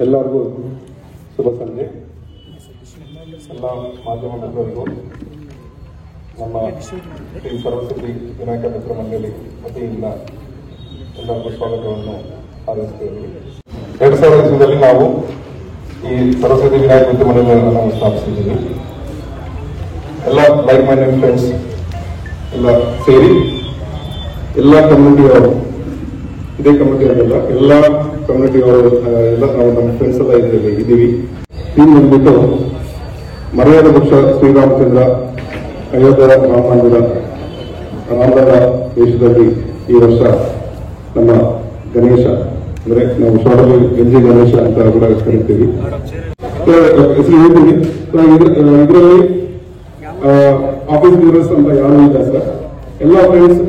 ಎಲ್ಲರಿಗೂ ಶುಭ ಸಂಜೆ. ಎಲ್ಲ ಮಾಧ್ಯಮ ಮಿತ್ರರಿಗೂ ನಮ್ಮ ಶ್ರೀ ಸರಸ್ವತಿ ವಿನಾಯಕ ಮಿತ್ರ ಮಂಡಳಿ ವತಿಯಿಂದ ಎಲ್ಲರಿಗೂ ಸ್ವಾಗತವನ್ನು ಹಾರೈಸುತ್ತೇವೆ. 2020 ನಾವು ಈ ಸರಸ್ವತಿ ವಿನಾಯಕ ಮಿತ್ರ ಮಂಡಳಿಯನ್ನು ನಾವು ಸ್ಥಾಪಿಸಿದ್ದೀವಿ. ಎಲ್ಲ ಲೈಕ್ ಮೈಂಡೆಡ್ ಫ್ರೆಂಡ್ಸ್ ಎಲ್ಲ ಸೇರಿ ಎಲ್ಲ ಕಮ್ಯುನಿಟಿಯವರು, ಇದೇ ಕಮ್ಯುನಿಟಿ ಆಗಲ್ಲ, ಎಲ್ಲ ಕಮ್ಯುನಿಟಿಯವರು ಎಲ್ಲ ನಾವು ನಮ್ಮ ಫ್ರೆಂಡ್ಸ್ ಎಲ್ಲ ಇದ್ದೀವಿ. ಟೀಮ್ ಬಂದ್ಬಿಟ್ಟು ಮರ್ಯಾದ ಪಕ್ಷ ಶ್ರೀರಾಮಚಂದ್ರ ಅಯೋಧ್ಯ ರಾಮ ಮಂದಿರ ರಾಮಲಲ್ಲ ದೇಶದಲ್ಲಿ ಈ ವರ್ಷ ನಮ್ಮ ಗಣೇಶ ಅಂದ್ರೆ ನಾವು ಶಾಲೆಯಲ್ಲಿ ಎನ್ಜಿ ಗಣೇಶ ಅಂತ ಕೂಡ ಕರಿತೀವಿ. ಹೆಸರು ಹೇಳ್ತೀನಿ. ಇದರಲ್ಲಿ ಆಫೀಸ್ ಮೆಂಬರ್ಸ್ ಅಂತ ಯಾರು ಇಲ್ಲ ಸರ್. ಎಲ್ಲ ಫ್ರೆಂಡ್ಸ್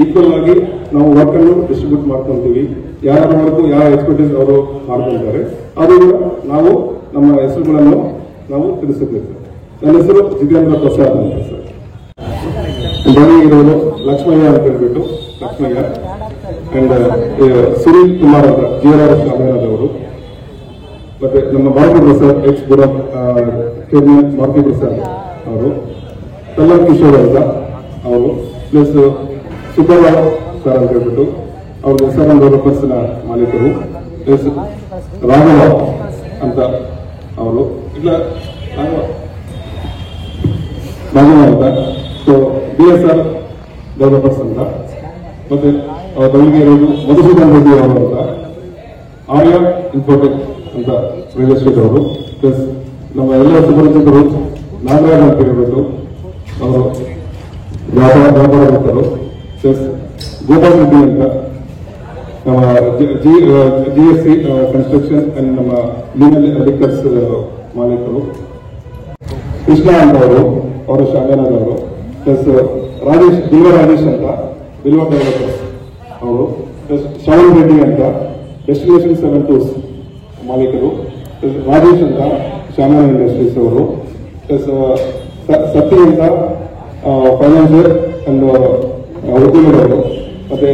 ಈಕ್ವಲ್ ಆಗಿ ನಾವು ವರ್ಕ್ ಅನ್ನು ಡಿಸ್ಟ್ರಿಬ್ಯೂಟ್ ಮಾಡ್ಕೊಂತೀವಿ. ಯಾರ ವರ್ಕ್ ಯಾವ ಎಕ್ಸ್ಪರ್ಟೀಸ್ ಅವರು ಮಾಡ್ಕೊಳ್ತಾರೆ ಅದು ನಾವು ನಮ್ಮ ಹೆಸರುಗಳನ್ನು ನಾವು ತಿಳಿಸುತ್ತೇವೆ ಸರ್. ನನ್ನ ಹೆಸರು ಜಿತೇಂದ್ರ ಪ್ರಸಾದ್ ಅಂತ ಸರ್. ಬನ್ನಿ ಇರೋರು ಲಕ್ಷ್ಮಯ್ಯ ಅಂತ ಹೇಳ್ಬಿಟ್ಟು ಲಕ್ಷ್ಮಯ್ಯ ಅಂಡ್ ಸುನೀಲ್ ಕುಮಾರ್ ಅಂತ GRR ಶಾಲೆಯವರು, ಮತ್ತೆ ನಮ್ಮ ಭಾರತಿ ಪ್ರಸಾದ್ ಎಕ್ಸ್ ಬುಡ ಚೇರ್ಮನ್ ಭಾರತಿ ಪ್ರಸಾದ್ ಅವರು, ಕಲ್ಲರ್ ಕಿಶೋರ್ ಅಂತ ಅವರು, ಪ್ಲಸ್ ಸುಬ್ಬರಾವ್ ಸರ್ ಅಂತ ಹೇಳ್ಬಿಟ್ಟು ಅವ್ರ SRM ಡೆವಲಪರ್ಸ್ನ ಮಾಲೀಕರು, ಪ್ಲಸ್ ರಾಘವ ಅಂತ ಅವರು, ಇಲ್ಲ ರಾಘವ ಅಂತ, ಸೊ BSR ಡೆವಲಪರ್ಸ್ ಅಂತ, ಮತ್ತೆ ಬೆಳಗ್ಗೆ ಮಧುಸೂದನ್ ರೆಡ್ಡಿ ಅವರು ಅಂತ, ಆರ್ಯ ಇನ್ಫೋಟೆಕ್ ಅಂತ ರಿಯಲ್ ಎಸ್ಟೇಟ್ ಅವರು, ಪ್ಲಸ್ ನಮ್ಮ ಎಲ್ಲ ಸುಪರಿಚಿತರು ನಾಗರಾಜ್ ಅಂತ ಹೇಳ್ಬಿಟ್ಟು ಅವರು ವ್ಯಾಪಾರಸ್ಥರು, ಪ್ಲಸ್ ಗೋಪಾಲ್ ರೆಡ್ಡಿ ಅಂತ ನಮ್ಮ GSC ಕನ್ಸ್ಟ್ರಕ್ಷನ್ ಅಂಡ್ ನಮ್ಮ ಲೀನಲ್ ಲಿಕ್ಕರ್ಸ್ ಮಾಲೀಕರು, ಕೃಷ್ಣ ಅಂತ ಅವರು ಶಾಂಗನವರು, ಪ್ಲಸ್ ಬಿಲ್ವ ರಾಜೇಶ್ ಅಂತ ಬಿಲ್ವ ಡೆವಲಪರ್ಸ್ ಅವರು, ಪ್ಲಸ್ ಶ್ರವಣ್ ರೆಡ್ಡಿ ಅಂತ ಡೆಸ್ಟಿನೇಷನ್ 72 ಮಾಲೀಕರು, ಪ್ಲಸ್ ರಾಜೇಶ್ ಅಂತ ಶಾಂಗನ ಇಂಡಸ್ಟ್ರೀಸ್ ಅವರು, ಪ್ಲಸ್ ಸತ್ಯ ಅಂತ ಫೈನಾನ್ಷಿಯರ್ ಅಂಡ್ ಉದ್ಯಮಿಗಳು, ಮತ್ತೆ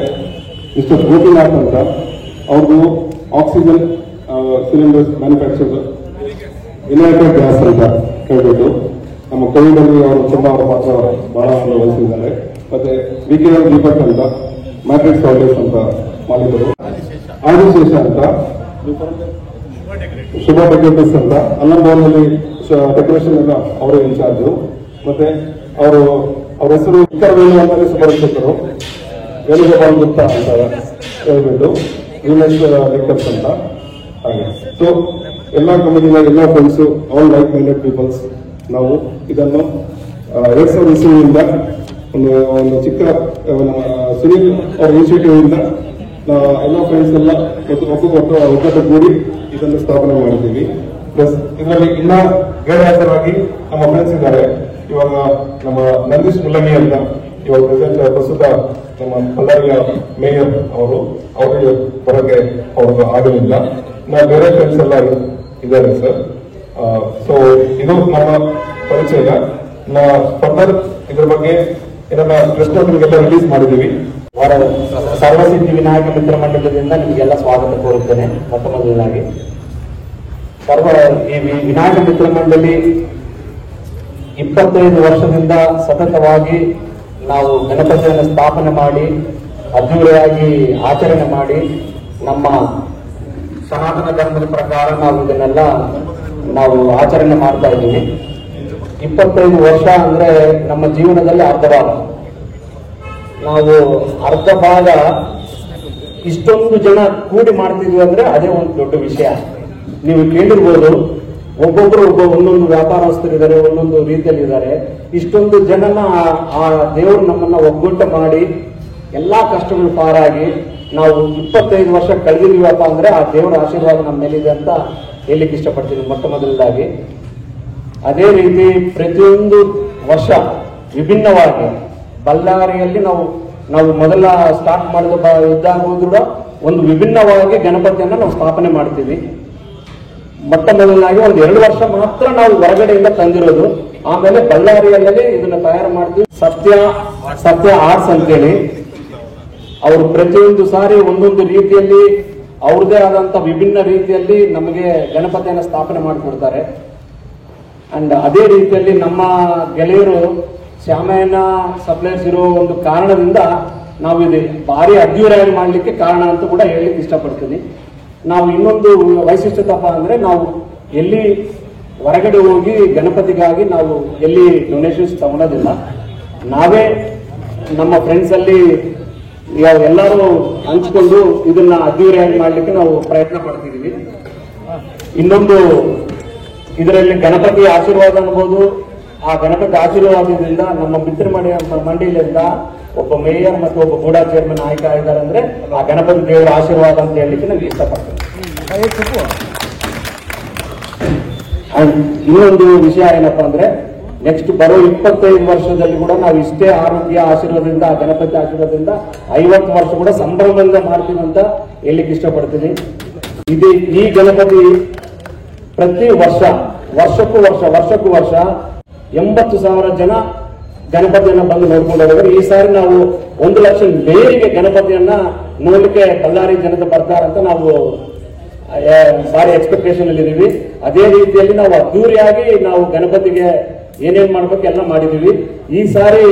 ಮಿಸ್ಟರ್ ಗೋಪಿನಾಥ್ ಅಂತ ಅವ್ರದ್ದು oxygen cylinders manufacture United gas ಅಂತ ಹೇಳ್ಬಿಟ್ಟು ನಮ್ಮ ಕೋವಿಡ್ ಅಲ್ಲಿ ಅವರು ತುಂಬಾ ಅವರ ಪಾತ್ರ ಬಹಳ ವಹಿಸಿದ್ದಾರೆ. ಮತ್ತೆ VKL ದೀಪಕ್ ಅಂತ ಮ್ಯಾಟ್ರಿಕ್ಸ್ ಹಾಲಿಡೇಸ್ ಅಂತ ಮಾಲೀಕರು, ಆದಿಶೇಷ ಅಂತ ಶುಭ ಡೆಕೋರೇಟರ್ಸ್ ಅಂತ ಅಲ್ಲಂ ಭವನಲ್ಲಿ ಡೆಕೋರೇಷನ್ ಎಲ್ಲ ಅವರೇ ಇನ್ಚಾರ್ಜು, ಮತ್ತೆ ಅವ್ರ ಹೆಸರು ವೇಣು ಅಂದರೆ ಸುಪರಿಚಿತರು, ವೇಣುಗೋಪಾಲ್ ಗುಪ್ತಾ ಅಂತ ಹೇಳ್ಬಿಟ್ಟು ಲಿಕ್ಕರ್ಸ್ ಅಂತ ಹಾಗೆ. ಸೊ ಎಲ್ಲ ಕಮಿಟಿನ ಎಲ್ಲ friends all like minded peoples ನಾವು ಇದನ್ನು 2020 ಒಂದು ಚಿಕ್ಕ ಸುನೀಲ್ ಅವ್ರ ಇನ್ಸ್ಟಿಟ್ಯೂಟ್ ಇಂದ ಎಲ್ಲ ಫ್ರೆಂಡ್ಸ್ ಎಲ್ಲ ಒಕ್ಕೂಟ ಕೂಡಿ ಇದನ್ನು ಸ್ಥಾಪನೆ ಮಾಡಿದ್ದೀವಿ. ಪ್ಲಸ್ ಇದರಲ್ಲಿ ಇನ್ನ ಗೈರ್ಹಾಜರಾಗಿ ನಮ್ಮ ಫ್ರೆಂಡ್ಸ್ ಇದ್ದಾರೆ. ಇವಾಗ ನಮ್ಮ ನಂದೀಶ್ ಮುಲ್ಲಮಿ ಅಂತ ಇವಾಗ ಪ್ರಸ್ತುತ ನಮ್ಮ ಬಳ್ಳಾರಿಯ ಮೇಯರ್ ಅವರಿಗೆ ಬರೋಕ್ಕೆ ಅವ್ರಿಗೆ ಆಗಲಿಲ್ಲ. ನಾವು ಬೇರೆ ಫ್ರೆಂಡ್ಸ್ ಎಲ್ಲ ಇದ್ದಾರೆ ಸರ್. ಸೊ ಇದು ನಮ್ಮ ಪರಿಚಯ. ಫರ್ದರ್ ಇದ್ರ ಬಗ್ಗೆ ಇದನ್ನ ಪ್ರೆಸ್ ನೋಟ್ಗೆಲ್ಲ ರಿಲೀಸ್ ಮಾಡಿದ್ದೀವಿ. ಸರ್ವಸಿದ್ಧಿ ವಿನಾಯಕ ಮಿತ್ರ ಮಂಡಲದಿಂದ ನಿಮಗೆಲ್ಲ ಸ್ವಾಗತ ಕೋರುತ್ತೇನೆ. ಮೊದಲನೇದಾಗಿ ಈ ವಿನಾಯಕ ಮಿತ್ರ ಮಂಡಳಿ 25 ವರ್ಷದಿಂದ ಸತತವಾಗಿ ನಾವು ಗಣಪತಿಯನ್ನು ಸ್ಥಾಪನೆ ಮಾಡಿ ಅದ್ದೂರಿಯಾಗಿ ಆಚರಣೆ ಮಾಡಿ ನಮ್ಮ ಸನಾತನ ಧರ್ಮದ ಪ್ರಕಾರ ನಾವು ಆಚರಣೆ ಮಾಡ್ತಾ ಇದ್ದೀವಿ. 25 ವರ್ಷ ಅಂದ್ರೆ ನಮ್ಮ ಜೀವನದಲ್ಲಿ ಅರ್ಧ ಭಾಗ. ನಾವು ಅರ್ಧ ಭಾಗ ಇಷ್ಟೊಂದು ಜನ ಕೂಡಿ ಮಾಡ್ತಿದ್ವಿ ಅಂದ್ರೆ ಅದೇ ಒಂದು ದೊಡ್ಡ ವಿಷಯ. ನೀವು ಕೇಳಿರ್ಬೋದು, ಒಬ್ಬೊಬ್ರು ಒಂದೊಂದು ವ್ಯಾಪಾರಸ್ಥರಿದ್ದಾರೆ, ಒಂದೊಂದು ರೀತಿಯಲ್ಲಿ ಇದ್ದಾರೆ. ಇಷ್ಟೊಂದು ಜನನ ಆ ದೇವರು ನಮ್ಮನ್ನ ಒಗ್ಗಟ್ಟು ಮಾಡಿ ಎಲ್ಲಾ ಕಷ್ಟಗಳು ಪಾರಾಗಿ ನಾವು 25 ವರ್ಷ ಕಳೆದಿದ್ದೀವಪ್ಪ ಅಂದ್ರೆ ಆ ದೇವರ ಆಶೀರ್ವಾದ ನಮ್ಮ ಮೇಲಿದೆ ಅಂತ ಹೇಳಲಿಕ್ಕೆ ಇಷ್ಟಪಡ್ತೀನಿ ಮೊದಲದಾಗಿ. ಅದೇ ರೀತಿ ಪ್ರತಿಯೊಂದು ವರ್ಷ ವಿಭಿನ್ನವಾಗಿ ಬಳ್ಳಾರಿಯಲ್ಲಿ ನಾವು ಮೊದಲ ಸ್ಟಾರ್ಟ್ ಮಾಡಿದ ಇದ್ದಾಗ ಕೂಡ ಒಂದು ವಿಭಿನ್ನವಾಗಿ ಗಣಪತಿಯನ್ನ ನಾವು ಸ್ಥಾಪನೆ ಮಾಡ್ತೀವಿ. ಮೊದಲನಾಗಿ ಒಂದು 2 ವರ್ಷ ಮಾತ್ರ ನಾವು ಹೊರಗಡೆಯಿಂದ ತಂದಿರೋದು. ಆಮೇಲೆ ಬಳ್ಳಾರಿಯಲ್ಲಿ ಇದನ್ನ ತಯಾರು ಮಾಡ್ತೀವಿ. ಸತ್ಯ ಆರ್ಟ್ಸ್ ಅಂತೇಳಿ ಅವರು ಪ್ರತಿಯೊಂದು ಸಾರಿ ಒಂದೊಂದು ರೀತಿಯಲ್ಲಿ ಅವ್ರದೇ ಆದಂತ ವಿಭಿನ್ನ ರೀತಿಯಲ್ಲಿ ನಮಗೆ ಗಣಪತಿಯನ್ನು ಸ್ಥಾಪನೆ ಮಾಡಿಕೊಡ್ತಾರೆ. ಅಂಡ್ ಅದೇ ರೀತಿಯಲ್ಲಿ ನಮ್ಮ ಗೆಳೆಯರು ಶ್ಯಾಮಯ್ಯನ ಸಪ್ಲೈಸ್ ಇರೋ ಒಂದು ಕಾರಣದಿಂದ ನಾವು ಇದು ಭಾರಿ ಅದ್ದೂರಿಯಾಗಿ ಮಾಡಲಿಕ್ಕೆ ಕಾರಣ ಅಂತ ಕೂಡ ಹೇಳಲಿಕ್ಕೆ ಇಷ್ಟಪಡ್ತೀನಿ. ನಾವು ಇನ್ನೊಂದು ವೈಶಿಷ್ಟ್ಯತಪ್ಪ ಅಂದ್ರೆ ನಾವು ಎಲ್ಲಿ ಹೊರಗಡೆ ಹೋಗಿ ಗಣಪತಿಗಾಗಿ ನಾವು ಎಲ್ಲಿ ಡೊನೇಷನ್ಸ್ ತಗೊಳೋದಿಲ್ಲ. ನಾವೇ ನಮ್ಮ ಫ್ರೆಂಡ್ಸ್ ಅಲ್ಲಿ ಎಲ್ಲರೂ ಹಂಚ್ಕೊಂಡು ಇದನ್ನ ಅದ್ದೂರಿಯಾಗಿ ಮಾಡ್ಲಿಕ್ಕೆ ನಾವು ಪ್ರಯತ್ನ ಪಡ್ತಿದೀವಿ. ಇನ್ನೊಂದು ಇದರಲ್ಲಿ ಗಣಪತಿ ಆಶೀರ್ವಾದ ಅನ್ಬೋದು. ಆ ಗಣಪತಿ ಆಶೀರ್ವಾದದಿಂದ ನಮ್ಮ ಮಿತ್ರ ಮಂಡಳಿಯಿಂದ ಒಬ್ಬ ಮೇಯರ್ ಮತ್ತು ಒಬ್ಬ ಗೂಡಾ ಚೇರ್ಮನ್ ಆಯ್ಕೆ ಆಗಿದ್ದಾರೆ ಅಂದ್ರೆ ಆ ಗಣಪತಿ ದೇವರ ಆಶೀರ್ವಾದ ಅಂತ ಹೇಳಲಿಕ್ಕೆ ನಾನು ಇಷ್ಟಪಡ್ತೇನೆ. ಇನ್ನೊಂದು ವಿಷಯ ಏನಪ್ಪಾ ಅಂದ್ರೆ ನೆಕ್ಸ್ಟ್ ಬರೋ 25 ವರ್ಷದಲ್ಲಿ ಕೂಡ ನಾವು ಇಷ್ಟೇ ಆರೋಗ್ಯ ಆಶೀರ್ವಾದದಿಂದ ಗಣಪತಿ ಆಶೀರ್ವಾದದಿಂದ 50 ವರ್ಷ ಕೂಡ ಸಂಭ್ರಮದಿಂದ ಮಾಡ್ತೀವಿ ಅಂತ ಹೇಳಲಿಕ್ಕೆ ಇಷ್ಟಪಡ್ತೀನಿ. ಈ ಗಣಪತಿ ಪ್ರತಿ ವರ್ಷಕ್ಕೂ ವರ್ಷ 80,000 ಜನ ಗಣಪತಿಯನ್ನ ಬಂದು ನೋಡ್ಕೊಂಡು ಹೋಗಿದ್ರೆ ಈ ಸಾರಿ ನಾವು 1 ಲಕ್ಷ ಬೇರಿಗೆ ಗಣಪತಿಯನ್ನ ನೋಡ್ಲಿಕ್ಕೆ ಬಳ್ಳಾರಿ ಜನತೆ ಬರ್ತಾರಂತ ನಾವು ಭಾರಿ ಎಕ್ಸ್ಪೆಕ್ಟೇಷನ್ ಅಲ್ಲಿ ಇದೀವಿ. ಅದೇ ರೀತಿಯಲ್ಲಿ ನಾವು ಅದ್ದೂರಿಯಾಗಿ ನಾವು ಗಣಪತಿಗೆ ಏನೇನ್ ಮಾಡ್ಬೇಕು ಎಲ್ಲ ಮಾಡಿದೀವಿ. ಈ ಸಾರಿ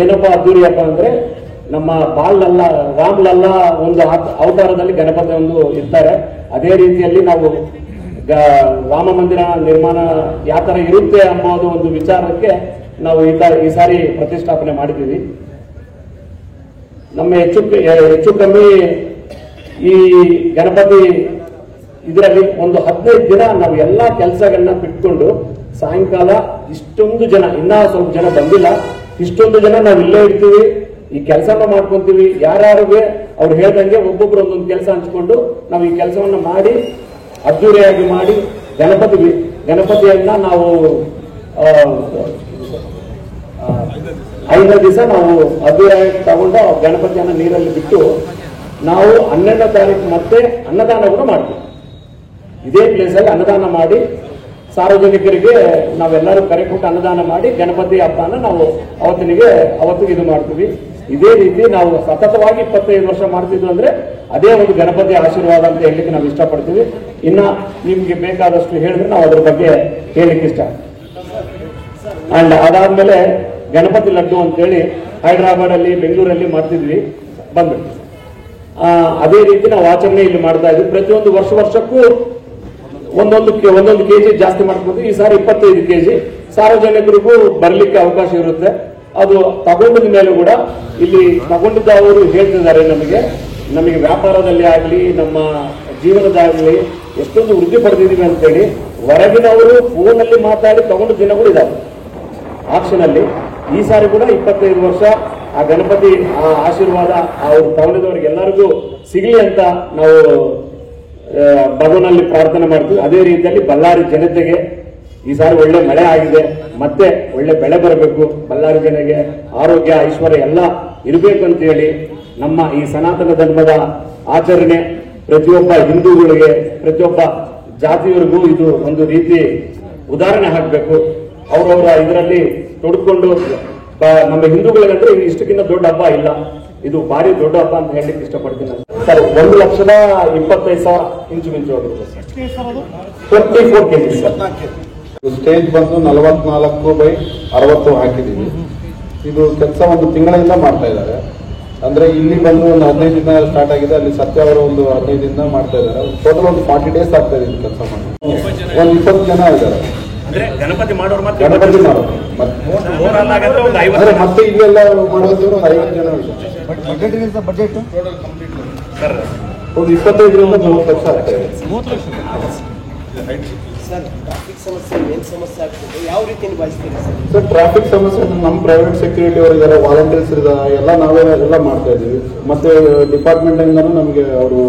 ಏನಪ್ಪಾ ಅದ್ದೂರಿಯಪ್ಪ ಅಂದ್ರೆ ನಮ್ಮ ರಾಮ್ ಲಲ್ಲಾ ಒಂದು ಅವತಾರದಲ್ಲಿ ಗಣಪತಿ ಒಂದು ಇರ್ತಾರೆ. ಅದೇ ರೀತಿಯಲ್ಲಿ ನಾವು ರಾಮ ಮಂದಿರ ನಿರ್ಮಾಣ ಯಾವ ತರ ಇರುತ್ತೆ ಅನ್ನೋದು ಒಂದು ವಿಚಾರಕ್ಕೆ ನಾವು ಈ ಸಾರಿ ಪ್ರತಿಷ್ಠಾಪನೆ ಮಾಡಿದ್ದೀವಿ. ನಮ್ಮ ಹೆಚ್ಚು ಕಮ್ಮಿ ಈ ಗಣಪತಿ ಇದರಲ್ಲಿ ಒಂದು 15 ದಿನ ನಾವು ಎಲ್ಲಾ ಕೆಲಸಗಳನ್ನ ಬಿಟ್ಕೊಂಡು ಸಾಯಂಕಾಲ ಇಷ್ಟೊಂದು ಜನ ಇನ್ನ ಸ್ವಲ್ಪ ಜನ ಬಂದಿಲ್ಲ, ಇಷ್ಟೊಂದು ಜನ ನಾವು ಇಲ್ಲೇ ಇರ್ತೀವಿ, ಈ ಕೆಲಸನ ಮಾಡ್ಕೊಂತೀವಿ. ಯಾರ್ಯಾರಿಗೆ ಅವ್ರು ಹೇಳ್ದಂಗೆ ಒಬ್ಬೊಬ್ರು ಒಂದೊಂದು ಕೆಲಸ ಹಂಚ್ಕೊಂಡು ನಾವು ಈ ಕೆಲಸವನ್ನ ಮಾಡಿ ಅದ್ದೂರಿಯಾಗಿ ಮಾಡಿ ಗಣಪತಿಯನ್ನ ನಾವು 5 ದಿವಸ ನಾವು ಅದ್ದೂರಿಯಾಗಿ ತಗೊಂಡು ಗಣಪತಿಯನ್ನ ನೀರಲ್ಲಿ ಬಿಟ್ಟು ನಾವು 12ನೇ ತಾರೀಕು ಮತ್ತೆ ಅನ್ನದಾನ ಕೂಡ ಮಾಡ್ತೀವಿ. ಇದೇ ಪ್ಲೇಸ್ ಅಲ್ಲಿ ಅನ್ನದಾನ ಮಾಡಿ ಸಾರ್ವಜನಿಕರಿಗೆ ನಾವೆಲ್ಲರೂ ಕರೆ ಕೊಟ್ಟು ಅನ್ನದಾನ ಮಾಡಿ ಗಣಪತಿ ಹಬ್ಬನ ನಾವು ಅವತ್ತಿಗೆ ಇದು ಮಾಡ್ತೀವಿ. ಇದೇ ರೀತಿ ನಾವು ಸತತವಾಗಿ 25 ವರ್ಷ ಮಾಡ್ತಿದ್ವಿ ಅಂದ್ರೆ ಅದೇ ಒಂದು ಗಣಪತಿ ಆಶೀರ್ವಾದ ಅಂತ ಹೇಳಲಿಕ್ಕೆ ನಾವು ಇಷ್ಟಪಡ್ತೀವಿ. ಇನ್ನ ನಿಮ್ಗೆ ಬೇಕಾದಷ್ಟು ಹೇಳಿದ್ರೆ ನಾವು ಅದ್ರ ಬಗ್ಗೆ ಹೇಳಲಿಕ್ಕೆ ಇಷ್ಟ. ಅಂಡ್ ಅದಾದ್ಮೇಲೆ ಗಣಪತಿ ಲಡ್ಡು ಅಂತೇಳಿ ಹೈದರಾಬಾದ್ ಅಲ್ಲಿ ಬೆಂಗಳೂರಲ್ಲಿ ಮಾಡ್ತಿದ್ವಿ, ಬಂದ್ಬಿಟ್ಟು ಅದೇ ರೀತಿ ನಾವು ಆಚರಣೆ ಇಲ್ಲಿ ಮಾಡ್ತಾ ಇದ್ವಿ. ಪ್ರತಿಯೊಂದು ವರ್ಷಕ್ಕೂ ಒಂದೊಂದು ಕೆಜಿ ಜಾಸ್ತಿ ಮಾಡ್ಕೊಂಡು ಈ ಸಾರಿ 25 ಕೆಜಿ ಸಾರ್ವಜನಿಕರಿಗೂ ಬರ್ಲಿಕ್ಕೆ ಅವಕಾಶ ಇರುತ್ತೆ. ಅದು ತಗೊಂಡಿದ ಮೇಲೆ ಕೂಡ ಇಲ್ಲಿ ತಗೊಂಡಿದ್ದವರು ಹೇಳ್ತಿದ್ದಾರೆ ನಮಗೆ ವ್ಯಾಪಾರದಲ್ಲಿ ಆಗಲಿ ನಮ್ಮ ಜೀವನದಾಗಲಿ ಎಷ್ಟೊಂದು ವೃದ್ಧಿ ಪಡೆದಿದ್ದೀವಿ ಅಂತೇಳಿ ಹೊರಗಿನವರು ಫೋನಲ್ಲಿ ಮಾತಾಡಿ ತಗೊಂಡ ದಿನಗಳು ಇದಾವೆ ಆಕ್ಷನ್ ಅಲ್ಲಿ. ಈ ಸಾರಿ ಕೂಡ 25 ವರ್ಷ ಆ ಗಣಪತಿ ಆ ಆಶೀರ್ವಾದ ಅವರು ತಗೊಂಡಿದ್ದವ್ರಿಗೆ ಎಲ್ಲರಿಗೂ ಸಿಗಲಿ ಅಂತ ನಾವು ಭಗವನಲ್ಲಿ ಪ್ರಾರ್ಥನೆ ಮಾಡ್ತೀವಿ. ಅದೇ ರೀತಿಯಲ್ಲಿ ಬಳ್ಳಾರಿ ಜನತೆಗೆ ಈ ಸಾರಿ ಒಳ್ಳೆ ಮಳೆ ಆಗಿದೆ, ಮತ್ತೆ ಒಳ್ಳೆ ಬೆಳೆ ಬರಬೇಕು, ಬಳ್ಳಾರಿ ಜನಗೆ ಆರೋಗ್ಯ ಐಶ್ವರ್ಯ ಎಲ್ಲ ಇರಬೇಕು ಅಂತ ಹೇಳಿ ನಮ್ಮ ಈ ಸನಾತನ ಧರ್ಮದ ಆಚರಣೆ ಪ್ರತಿಯೊಬ್ಬ ಹಿಂದೂಗಳಿಗೆ ಪ್ರತಿಯೊಬ್ಬ ಜಾತಿಯವರಿಗೂ ಇದು ಒಂದು ರೀತಿ ಉದಾಹರಣೆ ಹಾಕಬೇಕು. ಅವರವರ ಇದರಲ್ಲಿ ತೊಡ್ಕೊಂಡು ನಮ್ಮ ಹಿಂದೂಗಳಿಗಂದ್ರೆ ಇಷ್ಟಕ್ಕಿಂತ ದೊಡ್ಡ ಹಬ್ಬ ಇಲ್ಲ, ಇದು ಭಾರಿ ದೊಡ್ಡ ಹಬ್ಬ ಅಂತ ಹೇಳಲಿಕ್ಕೆ ಇಷ್ಟಪಡ್ತೀನಿ. ಸರ್ 1,25,000 ಇಂಚುಮಿಂಚು ಹೋಗುತ್ತೆ. 24 ಕೆಜಿ ಸರ್. ಸ್ಟೇಜ್ ಬಂದು 44/60 ಹಾಕಿದೀವಿ. ಇದು ಕೆಲಸ ಒಂದು ತಿಂಗಳಿಂದ ಮಾಡ್ತಾ ಇದ್ದಾರೆ. ಅಂದ್ರೆ ಇಲ್ಲಿ ಬಂದು ಒಂದು 15 ದಿನ ಸ್ಟಾರ್ಟ್ ಆಗಿದೆ, ಅಲ್ಲಿ ಸತ್ಯ ಅವರು ಒಂದು 15 ದಿನ ಮಾಡ್ತಾ ಇದ್ದಾರೆ. ಟೋಟಲ್ ಒಂದು 40 ಡೇಸ್ ಆಗ್ತಾ ಇದೆ ಕೆಲಸ ಮಾಡಿ. ಒಂದು 20 ಜನ ಇದ್ದಾರೆ ಗಣಪತಿ ಮಾಡೋರು. ಮತ್ತೆ ಇಲ್ಲೆಲ್ಲ ಮಾಡೋದು ಒಂದು 50 ಜನ ಇದ್ದಾರೆ. ಬಜೆಟ್ ಒಂದು 25ರಿಂದ 30 ಲಕ್ಷ ಆಗ್ತಾ ಇದೆ. ಸರ್ ಟ್ರಾಫಿಕ್ ಸಮಸ್ಯೆ ಏನ್ ಸಮಸ್ಯೆ ಆಗ್ತದೆ, ಯಾವ ರೀತಿ ನಿಭಾಯಿಸ್ತೀರಿ ಸರ್? ಟ್ರಾಫಿಕ್ ಸಮಸ್ಯೆ ನಮ್ಮ ಪ್ರೈವೇಟ್ ಸೆಕ್ಯೂರಿಟಿ ಅವರು ಇದ್ದಾರೆ, ವಾಲಂಟಿಯರ್ಸ್ ಇದ್ದಾರೆ, ಎಲ್ಲ ನಾವೇ ಎಲ್ಲ ಮಾಡ್ತಾ ಇದೀವಿ. ಮತ್ತೆ ಡಿಪಾರ್ಟ್ಮೆಂಟ್ ಇಂದಾನು ನಮಗೆ ಅವರು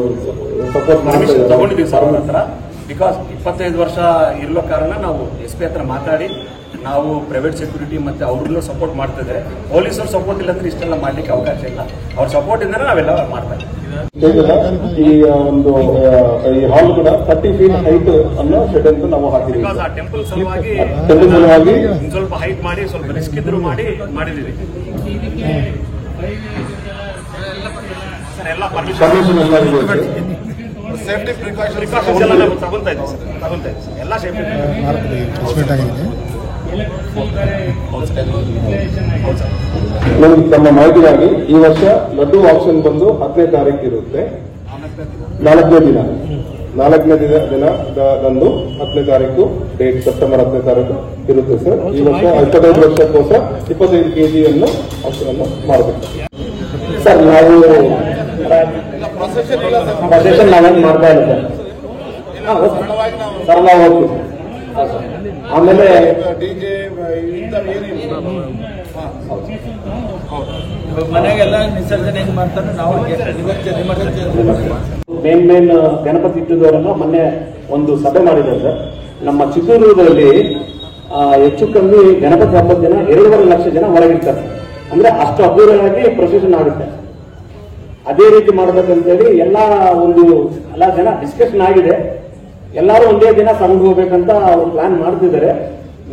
ಸಪೋರ್ಟ್ ಮಾಡ್ತಾ ಇದ್ದಾರೆ. ಬಿಕಾಸ್ 25 ವರ್ಷ ಇರೋ ಕಾರಣ ನಾವು SP ಹತ್ರ ಮಾತಾಡಿ ನಾವು ಪ್ರೈವೇಟ್ ಸೆಕ್ಯೂರಿಟಿ ಮತ್ತೆ ಅವ್ರನ್ನೂ ಸಪೋರ್ಟ್ ಮಾಡ್ತಿದ್ದಾರೆ. ಪೊಲೀಸರು ಸಪೋರ್ಟ್ ಇಲ್ಲ ಅಂದ್ರೆ ಇಷ್ಟೆಲ್ಲ ಮಾಡ್ಲಿಕ್ಕೆ ಅವಕಾಶ ಇಲ್ಲ. ಅವ್ರ ಸಪೋರ್ಟ್ ಇಂದ ನಾವೆಲ್ಲ ಮಾಡ್ತಾ ಇದ್ದೀವಿ. ಈ ಒಂದು ಈ ಹಾಲ್ ಕೂಡ 30 ಫೀಟ್ ಹೈಟ್ ಅನ್ನೋ ಶೆಡ್ ಅಂತ ನಾವು ಹಾಕಿದ್ದೀವಿ. ಟೆಂಪಲ್ ಸಲುವಾಗಿ ಸ್ವಲ್ಪ ಹೈಟ್ ಮಾಡಿ ಸ್ವಲ್ಪ ರಿಸ್ಕ್ ಇದ್ರು ಮಾಡಿದೀವಿ. ಪರ್ಮಿಷನ್ ಎಲ್ಲ ಇದೆ. ಸೇಫ್ಟಿ ಪ್ರಿಕಾಷನ್ಸ್ ಎಲ್ಲ ನಾವು ತಗೊಂತಾ ಇದ್ದೀವಿ ಸರ್, ಎಲ್ಲ ಸೇಫ್ಟಿ ನಮ್ಮ ಮಾಹಿತಿಗಾಗಿ ಈ ವರ್ಷ ಲಡ್ಡು ಆಪ್ಷನ್ ಬಂದು 10ನೇ ತಾರೀಕು ಇರುತ್ತೆ. 4ನೇ ದಿನದಂದು 10ನೇ ತಾರೀಕು ಡೇಟ್ ಸೆಪ್ಟೆಂಬರ್ 10ನೇ ತಾರೀಕು ಇರುತ್ತೆ ಸರ್. ಈ ವರ್ಷ 25 ವರ್ಷಕ್ಕೋಸ್ಕರ 25 kg ಆಪ್ಷನ್ ಅನ್ನು ಮಾಡಬೇಕು ಸರ್. ನಾವು ಪ್ರೊಸೆಷನ್ ನಾವೇನು ಮಾಡ್ತಾ ಇಲ್ಲ ಸರ್, ಸರಳವಾಗಿ ಹೋಗ್ತೀವಿ. ಆಮೇಲೆ ಮನೆಗೆಲ್ಲ ವಿಸರ್ಜನೆ ಮಾಡ್ತಾರೆ. ನಾವು ಮೇನ್ ಗಣಪತಿ ಇಟ್ಟಿದ್ದವರನ್ನು ಮೊನ್ನೆ ಒಂದು ಸಭೆ ಮಾಡಿದ್ದಾರೆ ಸರ್. ನಮ್ಮ ಚಿತ್ರದುರ್ಗದಲ್ಲಿ ಹೆಚ್ಚು ಕಮ್ಮಿ ಗಣಪತಿ ಹಬ್ಬದ ಜನ 2.5 ಲಕ್ಷ ಜನ ಹೊರಗಿರ್ತಾರೆ. ಅಂದ್ರೆ ಅಷ್ಟು ಅದ್ದೂರಿಯಾಗಿ ಪ್ರೊಸೆಷನ್ ಆಗುತ್ತೆ. ಅದೇ ರೀತಿ ಮಾಡ್ಬೇಕಂತೇಳಿ ಎಲ್ಲ ಜನ ಡಿಸ್ಕಷನ್ ಆಗಿದೆ. ಎಲ್ಲರೂ ಒಂದೇ ದಿನ ತಗೊಂಡು ಹೋಗ್ಬೇಕಂತ ಅವ್ರು ಪ್ಲಾನ್ ಮಾಡ್ತಿದ್ದಾರೆ.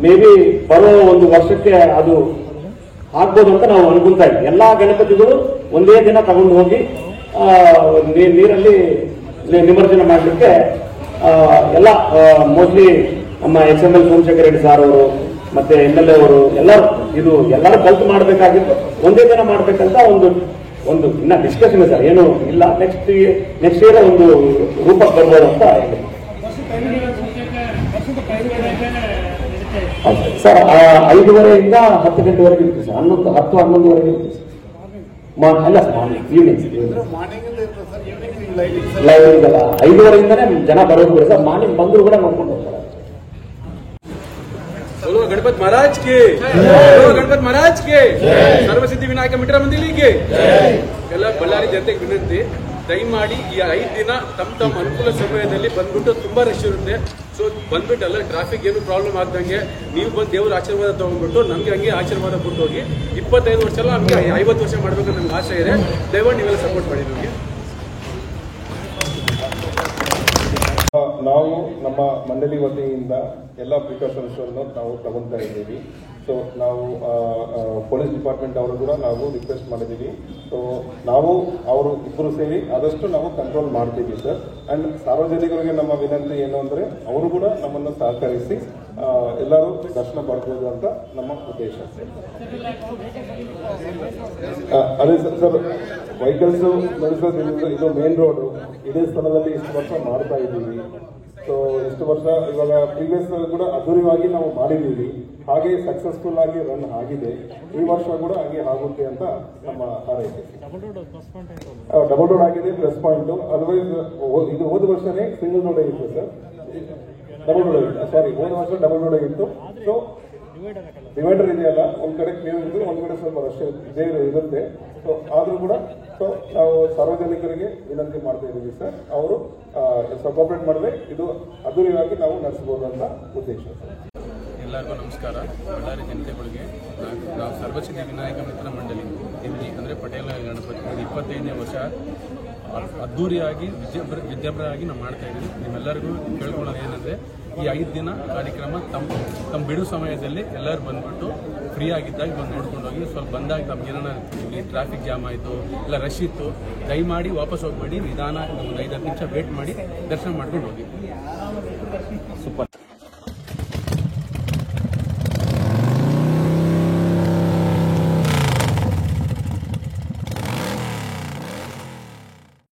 ಮೇ ಬಿ ಬರೋ ಒಂದು ವರ್ಷಕ್ಕೆ ಅದು ಆಗ್ಬೋದು ಅಂತ ನಾವು ಅನ್ಕೊಂತಾ ಇದ್ವಿ. ಎಲ್ಲಾ ಗಣಪತಿಗಳು ಒಂದೇ ದಿನ ತಗೊಂಡು ಹೋಗಿ ನೀರಲ್ಲಿ ನಿಮಜ್ಜನ ಮಾಡಲಿಕ್ಕೆ ಎಲ್ಲ ಮೋಸ್ಟ್ಲಿ ನಮ್ಮ XML ಸೋಮಶೇಖರ್ ರೆಡ್ಡಿ ಸಾರ್ ಅವರು ಮತ್ತೆ MLA ಅವರು ಎಲ್ಲರೂ ಕಲ್ತು ಮಾಡಬೇಕಾಗಿತ್ತು. ಒಂದೇ ದಿನ ಮಾಡ್ಬೇಕಂತ ಒಂದು ಇನ್ನ ಡಿಸ್ಕಷನ್ ಸರ್, ಏನು ಇಲ್ಲ. ನೆಕ್ಸ್ಟ್ ಇಯರ್ ಒಂದು ರೂಪಕ್ಕೆ ಬರ್ಬೋದು ಅಂತ ಹೇಳಿ ಸರ್. 5:30 10 ಗಂಟೆವರೆಗೆ ಇರ್ತೀವಿ ಸರ್. 10-11ವರೆಗೆ ಇರ್ತೀವಿ ಸರ್. ಅಲ್ಲ ಸರ್, ಈವ್ನಿಂಗ್ ಲೈವ್ ಅಲ್ಲ, 5:30 ಜನ ಬರೋದು ಸರ್. ಮಾರ್ನಿಂಗ್ ಬಂದ್ರು ಕೂಡ ನೋಡ್ಕೊಂಡು ಹೋಗ್ತಾರೆ. बोलो गणपत महाराज के, बोलो गणपत महाराज के, ಸರ್ವಸಿದ್ಧಿ ವಿನಾಯಕ ಮಿತ್ರ ಮಂದಿಲಿಗೆ ಎಲ್ಲ ಬಳ್ಳಾರಿ ಜನತೆಗೆ ವಿನಂತಿ, ದಯಮಾಡಿ ಈ 5 ದಿನ ತಮ್ಮ ಅನುಕೂಲ ಸಮಯದಲ್ಲಿ ಬಂದ್ಬಿಟ್ಟು ತುಂಬಾ ರಶ್ ಇರುತ್ತೆ. ಸೊ ಬಂದ್ಬಿಟ್ಟು ಎಲ್ಲ ಟ್ರಾಫಿಕ್ ಏನು ಪ್ರಾಬ್ಲಮ್ ಆಗ್ದಂಗೆ ನೀವು ಬಂದು ದೇವರ ಆಶೀರ್ವಾದ ತಗೊಂಡ್ಬಿಟ್ಟು ನಮ್ಗೆ ಹಂಗೆ ಆಶೀರ್ವಾದ ಬಿಟ್ಟು ಹೋಗಿ. 25 ವರ್ಷ ಅಲ್ಲ, ನಮ್ಗೆ 50 ವರ್ಷ ಮಾಡ್ಬೇಕಂತ ನಮ್ಗೆ ಆಸೆ ಇದೆ. ದಯಮಾಡಿ ನೀವೆಲ್ಲ ಸಪೋರ್ಟ್ ಮಾಡಿ ನಮಗೆ. ನಾವು ನಮ್ಮ ಮಂಡಳಿ ವತಿಯಿಂದ ಎಲ್ಲ ಪ್ರಿಕಾಷನ್ಸ್ ಅನ್ನು ನಾವು ತಗೊಳ್ತಾ ಇದ್ದೀವಿ. ಸೊ ನಾವು ಪೊಲೀಸ್ ಡಿಪಾರ್ಟ್ಮೆಂಟ್ ಅವರು ಕೂಡ ನಾವು ರಿಕ್ವೆಸ್ಟ್ ಮಾಡಿದ್ದೀವಿ. ಸೊ ನಾವು ಅವರು ಇಬ್ಬರು ಸೇರಿ ಆದಷ್ಟು ನಾವು ಕಂಟ್ರೋಲ್ ಮಾಡ್ತೀವಿ ಸರ್. ಅಂಡ್ ಸಾರ್ವಜನಿಕರಿಗೆ ನಮ್ಮ ವಿನಂತಿ ಏನು ಅಂದ್ರೆ ಅವರು ಕೂಡ ನಮ್ಮನ್ನು ಸಹಕರಿಸಿ ಎಲ್ಲರೂ ದರ್ಶನ ಪಡ್ಬೋದು ಅಂತ ನಮ್ಮ ಉದ್ದೇಶ. ಅದೇ ಸರ್, ವೆಹಿಕಲ್ಸ್ ನಡೆಸೋದ್ರಿಂದ ಇದು ಮೇನ್ ರೋಡ್, ಇದೇ ಸ್ಥಳದಲ್ಲಿ ಇಷ್ಟು ವರ್ಷ ಮಾಡ್ತಾ ಇದ್ದೀವಿ. ಸೊ ಇಷ್ಟು ವರ್ಷ ಇವಾಗ ಪ್ರೀವಿಯಸ್ ಕೂಡ ಅದ್ದೂರಿಯಾಗಿ ನಾವು ಮಾಡಿದ್ದೀವಿ. ಹಾಗೆ ಸಕ್ಸಸ್ಫುಲ್ ಆಗಿ ರನ್ ಆಗಿದೆ. ಈ ವರ್ಷ ಕೂಡ ಹಾಗೆ ಆಗುತ್ತೆ ಅಂತ ನಮ್ಮ ಹಾರೈಕೆ. ಡಬಲ್ ರೋಡ್ ಆಗಿದೆ, ಪ್ಲಸ್ ಪಾಯಿಂಟ್. ಅದರ್ವೈಸ್ ಇದು ಹೋದ ವರ್ಷನೇ ಸಿಂಗಲ್ ರೋಡ್ ಆಗಿತ್ತು ಸರ್. ಡಬಲ್ ರೋಡ್ ಆಗಿತ್ತು, ಸಾರಿ, ಹೋದ ವರ್ಷ ಡಬಲ್ ರೋಡ್ ಆಗಿತ್ತು. ಸೊ ಡಿವೈಡರ್ ಇದೆಯಲ್ಲ, ಒಂದ್ ಕಡೆ ಕ್ಲಿಯರ್ ಇರುತ್ತೆ, ಒಂದ್ ಕಡೆ ಸ್ವಲ್ಪ ರಶ್ ಇದೇ ಇರುತ್ತೆ. ಸೊ ಆದ್ರೂ ಕೂಡ ನಾವು ಸಾರ್ವಜನಿಕರಿಗೆ ವಿನಂತಿ ಮಾಡ್ತಾ ಇದ್ದೀವಿ ಸರ್, ಅವರು ಕೋಆಪರೇಟ್ ಮಾಡಿದ್ರೆ ಇದು ಅದ್ದೂರಿಯಾಗಿ ನಾವು ನಡೆಸಬಹುದು ಅಂತ ಉದ್ದೇಶ ಸರ್. ಎಲ್ಲರಿಗೂ ನಮಸ್ಕಾರ. ಬಳ್ಳಾರಿ ಜನತೆಗಳಿಗೆ ನಾವು ಸರ್ವಸಿದ್ಧಿ ವಿನಾಯಕ ಮಿತ್ರ ಮಂಡಳಿ ಅಂದರೆ ಪಟೇಲ ಗಣಪತಿ 25ನೇ ವರ್ಷ ಅದ್ದೂರಿಯಾಗಿ ವಿದ್ಯಾಭ್ಯಾಸರಾಗಿ ನಾವು ಮಾಡ್ತಾ ಇದ್ದೀವಿ. ನಿಮ್ಮೆಲ್ಲರಿಗೂ ಕೇಳ್ಕೊಳ್ಳೋದು ಏನಂದರೆ, ಈ 5 ದಿನ ಕಾರ್ಯಕ್ರಮ ತಮ್ಮ ಬಿಡು ಸಮಯದಲ್ಲಿ ಎಲ್ಲರೂ ಬಂದ್ಬಿಟ್ಟು ಫ್ರೀ ಆಗಿದ್ದಾಗ ಬಂದು ನೋಡ್ಕೊಂಡು ಹೋಗಿ. ಸ್ವಲ್ಪ ಬಂದಾಗ ನಮ್ಗೇನಾರ ಇಲ್ಲಿ ಟ್ರಾಫಿಕ್ ಜಾಮ್ ಆಯಿತು, ಇಲ್ಲ ರಶ್ ಇತ್ತು, ದಯಮಾಡಿ ವಾಪಸ್ ಹೋಗ್ಬೇಡಿ. ನಿಧಾನ ಒಂದು 5-10 ನಿಮಿಷ ವೇಟ್ ಮಾಡಿ ದರ್ಶನ ಮಾಡ್ಕೊಂಡು ಹೋಗಿ. ಸೂಪರ್.